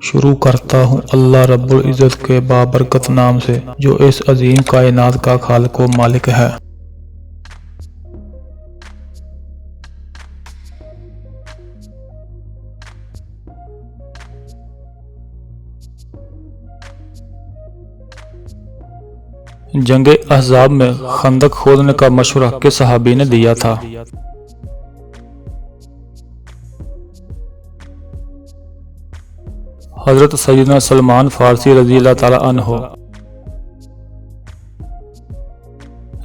शुरू करता हूँ अल्लाह रब्बुल इज़्ज़त के बाबरकत नाम से, जो इस अजीम कायनात का खालिक व मालिक है। जंगे अहज़ाब में खंदक खोदने का मशवरा किस सहाबी ने दिया था? हज़रत सैयदना सलमान फारसी रज़ियल्लाहु ताला अन्हो।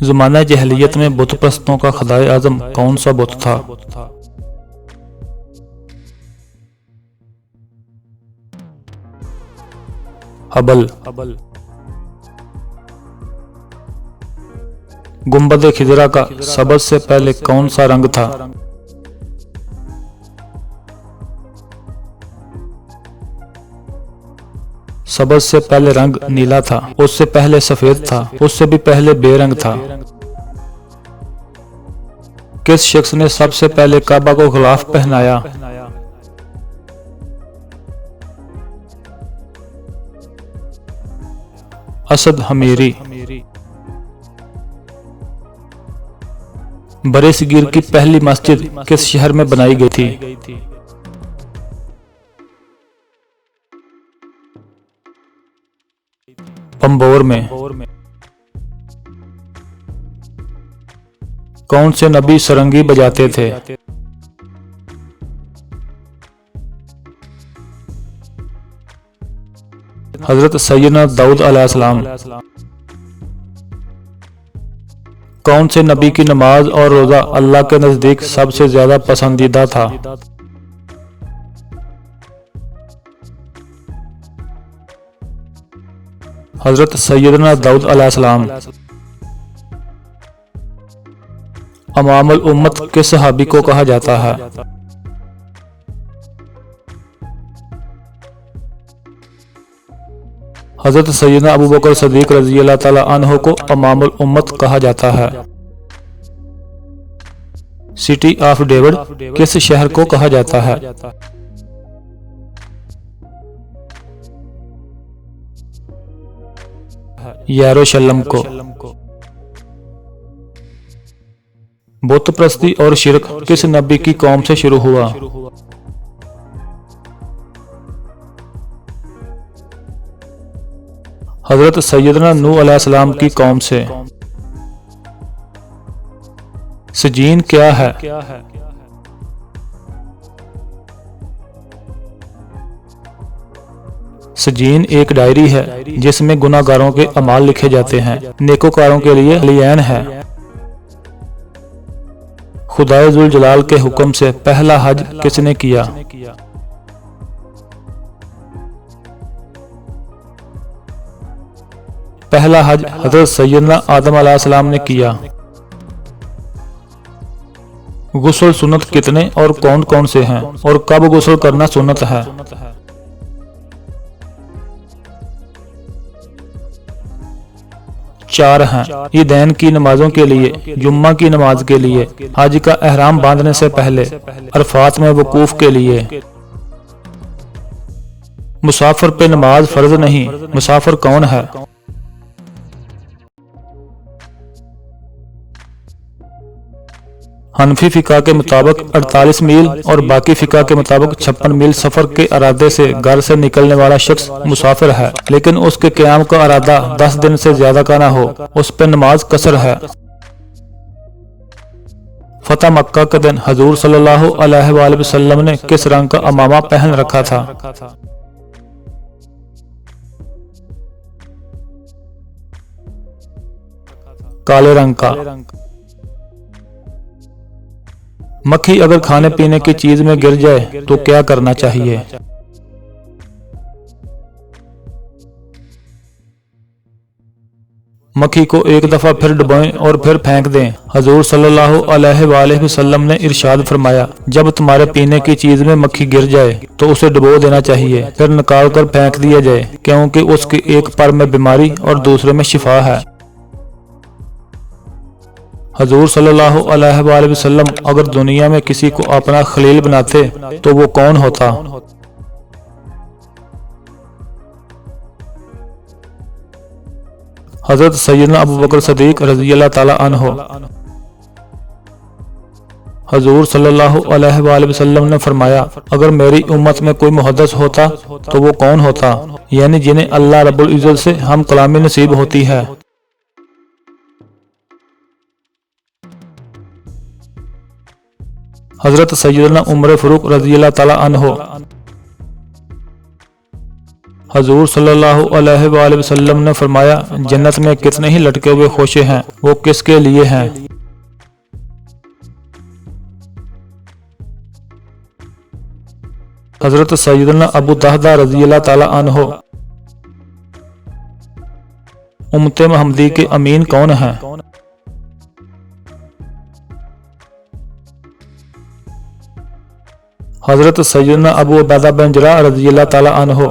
ज़माना जहलियत में बुत परस्तों का खुदाए आज़म कौन सा बुत था? हबल। गुंबद खिजरा का सबद से पहले कौन सा रंग था? सबज से पहले रंग नीला था, उससे पहले सफेद था, उससे भी पहले बेरंग था। किस शख्स ने सबसे पहले काबा को गिलाफ पहनाया? असद हमीरी। बरेसगीर की पहली मस्जिद किस शहर में बनाई गई थी? पंबोर में। कौन से नबी सरंगी बजाते थे? हजरत सैयदना दाऊद अलैहिस्सलाम। कौन से नबी की नमाज और रोजा अल्लाह के नजदीक सबसे ज्यादा पसंदीदा था? हजरत सैयदना दाऊद अलैहिस्सलाम। अमामुल उम्मत किस सहाबी को कहा जाता है? हजरत सैयदना अबू बकर सदीक रज़ियल्लाहु ताला अन्हु को अमामुल उम्मत कहा जाता है। सिटी ऑफ डेविड किस शहर को कहा जाता है? यरूशलेम को। बुत प्रस्ती और शिरक किस नबी की कौम से शुरू हुआ? हजरत सैयदना नूह अलैहिस्सलाम की कौम से। सजीन क्या है? सजीन एक डायरी है जिसमें गुनाहगारों के अमाल लिखे जाते हैं, नेकोकारों के लिए लियान है। खुदाए जुल जलाल के हुक्म से पहला हज किसने किया? पहला हज हजरत सैयदना आदम अलैहिस्सलाम ने किया। गुस्ल सुन्नत कितने और कौन कौन से हैं और कब गुस्ल करना सुन्नत है? 4 हैं। ईदैन की नमाजों के लिए, जुम्मा की नमाज के लिए, हज का एहराम बांधने से पहले, अरफात में वकूफ के लिए। मुसाफिर पे नमाज फर्ज नहीं, मुसाफिर कौन है? हनफी फिका के मुताबिक 48 मील और बाकी फिका के मुताबिक 56 मील सफर के इरादे से घर से निकलने वाला शख्स मुसाफिर है, लेकिन उसके क़याम का इरादा 10 दिन से ज्यादा का ना हो, उस पर नमाज कसर है। फतह मक्का के दिन हजूर सल्लल्लाहु अलैहि वसल्लम ने किस रंग का अमामा पहन रखा था? काले रंग का। मक्खी अगर खाने पीने की चीज में गिर जाए तो क्या करना चाहिए? मक्खी को एक दफा फिर डुबोएं और फिर फेंक दें। हजूर सल्लल्लाहु अलैहि वसल्लम ने इरशाद फरमाया, जब तुम्हारे पीने की चीज में मक्खी गिर जाए तो उसे डुबो देना चाहिए, फिर निकाल कर फेंक दिया जाए, क्योंकि उसके एक पर में बीमारी और दूसरे में शिफा है। हजूर सल्लल्लाहु अलैहि वसल्लम अगर दुनिया में किसी को अपना खलील बनाते तो वो कौन होता? हजरत सैयदना अबू बकर सदीक रज़ी अल्लाह ताला अन्हो। हजूर सल्लल्लाहु अलैहि वसल्लम ने फरमाया, अगर मेरी उम्मत में कोई मुहद्दिस होता तो वो कौन होता, यानी जिन्हें अल्लाह रब्बुल इज़्ज़त से हम कलामी नसीब होती है। हजरत सैयदना उमर फारूक रज़ी अल्लाह ताला अन्हो। हजूर सल्लल्लाहु अलैहि वसल्लम ने फरमाया, जन्नत में कितने ही लटके हुए खोशे हैं, वो किसके लिए हैं। हजरत सैयदना अबू दहदा रज़ी अल्लाह ताला अन्हो। उम्मत मोहम्मदी के अमीन कौन हैं? हजरत सैयदना अबू उबैदा बिन जर्राह रज़ी अल्लाह ताला अन्हो।